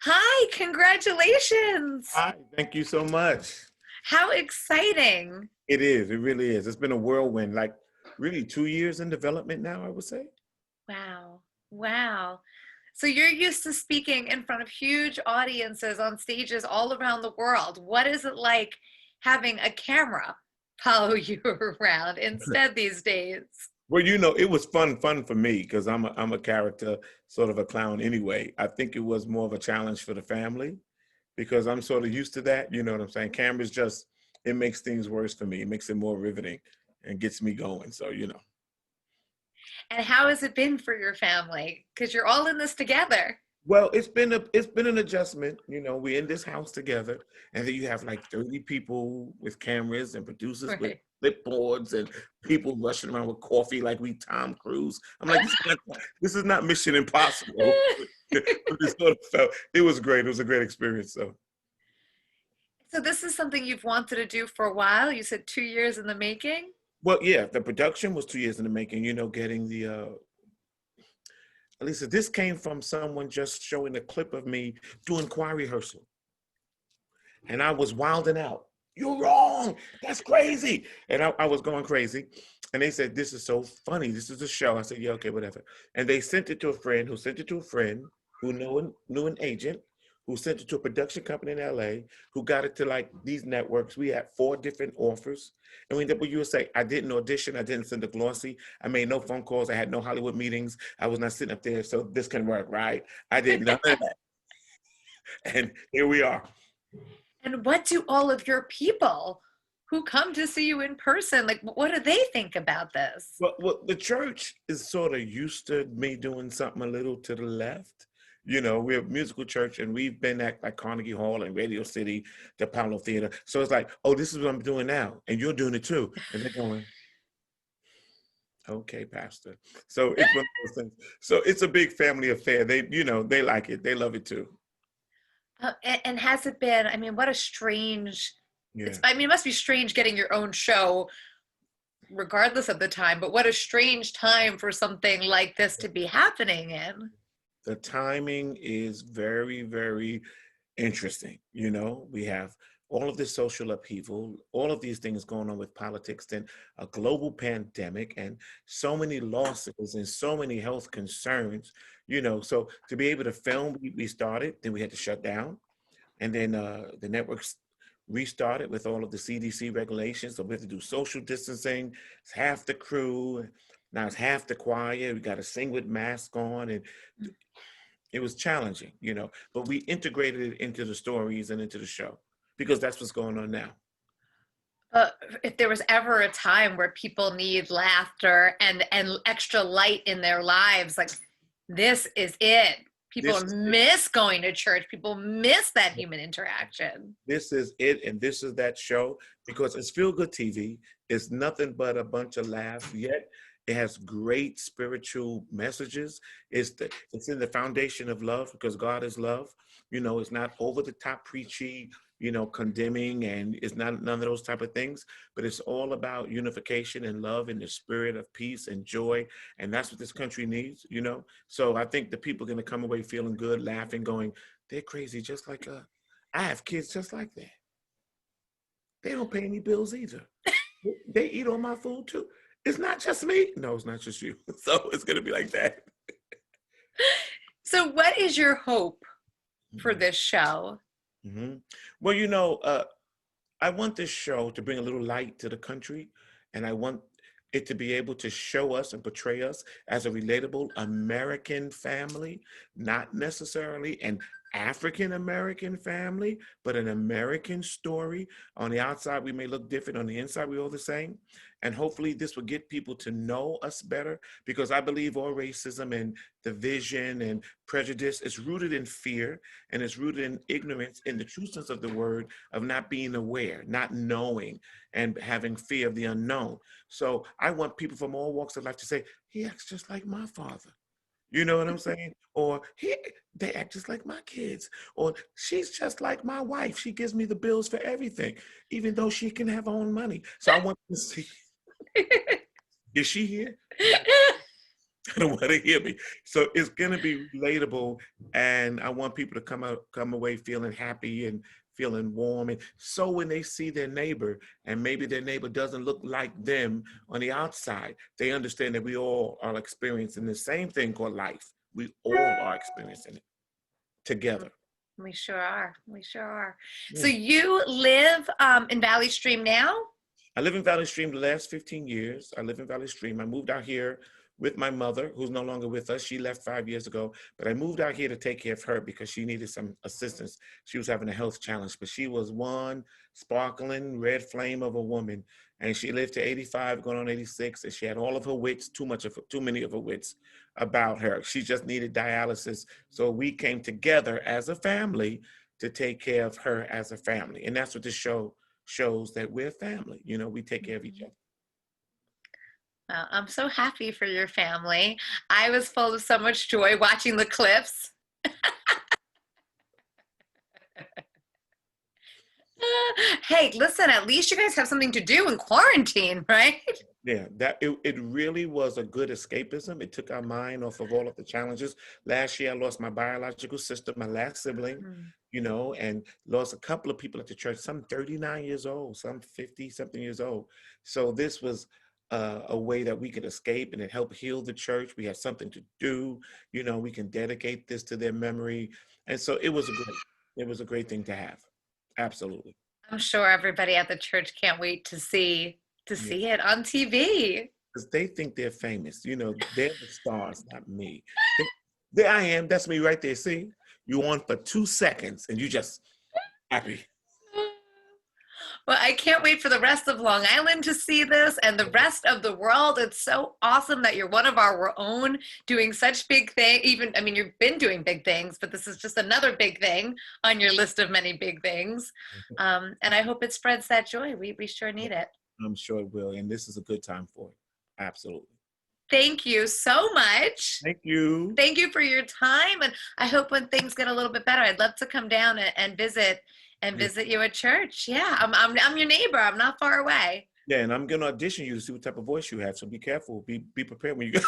Hi, congratulations. Hi, thank you so much. How exciting. It is, it really is. It's been a whirlwind, like really 2 years in development now, I would say. Wow. Wow. So you're used to speaking in front of huge audiences on stages all around the world. What is it like having a camera follow you around instead these days? Well, it was fun for me because I'm a character, sort of a clown anyway. I think it was more of a challenge for the family because I'm sort of used to that. You know what I'm saying? Cameras just, it makes things worse for me. It makes it more riveting and gets me going. So. And how has it been for your family? Because you're all in this together. Well, it's been an adjustment. We're in this house together, and then you have like 30 people with cameras and producers with Right. clipboards and people rushing around with coffee like we Tom Cruise. I'm like, this is not Mission Impossible. It was great. It was a great experience. So, So this is something you've wanted to do for a while. You said 2 years in the making. well, yeah, the production was 2 years in the making. Getting the Lisa, this came from someone just showing a clip of me doing choir rehearsal. And I was wilding out. You're wrong. That's crazy. And I was going crazy. And they said, this is so funny. This is a show. I said, yeah, okay, whatever. And they sent it to a friend who sent it to a friend who knew an agent who sent it to a production company in LA who got it to like these networks. We had 4 different offers. And you would say, I didn't audition. I didn't send a glossy. I made no phone calls. I had no Hollywood meetings. I was not sitting up there. So this can work, right? I did none of that. And here we are. And what do all of your people who come to see you in person, like, what do they think about this? Well, the church is sort of used to me doing something a little to the left. We're a musical church and we've been at like Carnegie Hall and Radio City, the Apollo Theater. So it's like, oh, this is what I'm doing now. And you're doing it too. And they're going, okay, Pastor. So it's one of those things. So it's a big family affair. They like it. They love it too. And has it been, I mean, what a strange, Yeah. I mean, it must be strange getting your own show regardless of the time, but what a strange time for something like this to be happening in. The timing is very, very interesting. We have all of this social upheaval, all of these things going on with politics, and a global pandemic, and so many losses and so many health concerns. So to be able to film, we started, then we had to shut down, and then the networks restarted with all of the CDC regulations. So we have to do social distancing. It's half the crew. Now it's half the choir. We got to sing with masks on, and it was challenging, but we integrated it into the stories and into the show because that's what's going on now. But if there was ever a time where people need laughter and extra light in their lives, like this is it. People miss going to church. People miss that human interaction. This is it, and this is that show because it's feel-good TV. It's nothing but a bunch of laughs, yet it has great spiritual messages. It's in the foundation of love because God is love. It's not over the top preachy, condemning, and it's not none of those type of things, but it's all about unification and love and the spirit of peace and joy. And that's what this country needs. So I think the people are going to come away feeling good, laughing, going, they're crazy just like us. I have kids just like that. They don't pay any bills either. They eat all my food too. It's not just me. No, it's not just you. So it's going to be like that. So what is your hope for this show? Mm-hmm. Well, I want this show to bring a little light to the country, and I want it to be able to show us and portray us as a relatable American family, not necessarily an African American family, but an American story. On the outside, we may look different. On the inside, we're all the same. And hopefully this will get people to know us better, because I believe all racism and division and prejudice is rooted in fear, and it's rooted in ignorance in the true sense of the word, of not being aware, not knowing, and having fear of the unknown. So I want people from all walks of life to say, he acts just like my father. You know what I'm saying? Or they act just like my kids. Or she's just like my wife. She gives me the bills for everything, even though she can have her own money. So I want to see. Is she here? I don't want to hear me. So it's going to be relatable, and I want people to come away feeling happy and feeling warm. And so when they see their neighbor, and maybe their neighbor doesn't look like them on the outside, they understand that we all are experiencing the same thing called life. We all are experiencing it together. We sure are. We sure are. Yeah. So you live in Valley Stream now? I live in Valley Stream the last 15 years. I live in Valley Stream. I moved out here with my mother, who's no longer with us. She left 5 years ago, but I moved out here to take care of her because she needed some assistance. She was having a health challenge, but she was one sparkling red flame of a woman, and she lived to 85, going on 86, and she had all of her wits, too many of her wits about her. She just needed dialysis. So we came together as a family to take care of her as a family. And that's what this show shows, that we're family. You know, we take care of each other. Well, I'm so happy for your family. I was full of so much joy watching the clips. Hey, listen, at least you guys have something to do in quarantine, right? Yeah, that it really was a good escapism. It took our mind off of all of the challenges. Last year, I lost my biological sister, my last sibling, you know, and lost a couple of people at the church, some 39 years old, some 50 something years old. So this was a way that we could escape, and it helped heal the church. We had something to do, you know, we can dedicate this to their memory. And so it was a great thing to have. Absolutely. I'm sure everybody at the church can't wait to see it on TV. Because they think they're famous. You know, they're the stars, not me. There I am. That's me right there. See, you on for 2 seconds and you just happy. Well, I can't wait for the rest of Long Island to see this and the rest of the world. It's so awesome that you're one of our own doing such big things. I mean, you've been doing big things, but this is just another big thing on your list of many big things. And I hope it spreads that joy. We sure need it. I'm sure it will. And this is a good time for it. Absolutely. Thank you so much. Thank you. Thank you for your time. And I hope when things get a little bit better, I'd love to come down and visit you at church. Yeah, I'm your neighbor. I'm not far away. Yeah, and I'm going to audition you to see what type of voice you have. So be careful. Be prepared when you go.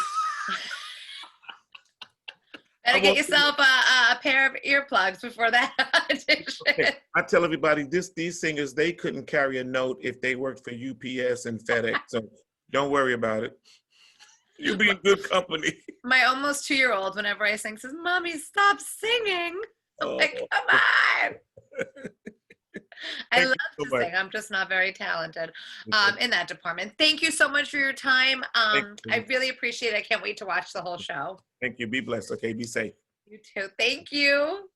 Better get yourself a pair of earplugs before that audition. Okay. I tell everybody these singers, they couldn't carry a note if they worked for UPS and FedEx. So don't worry about it. You'll be in good company. My almost 2-year-old, whenever I sing, says, "Mommy, stop singing." I'm like, come on. I love to sing. I'm just not very talented in that department. Thank you so much for your time. I really appreciate it. I can't wait to watch the whole show. Thank you. Be blessed. Okay, be safe. You too. Thank you.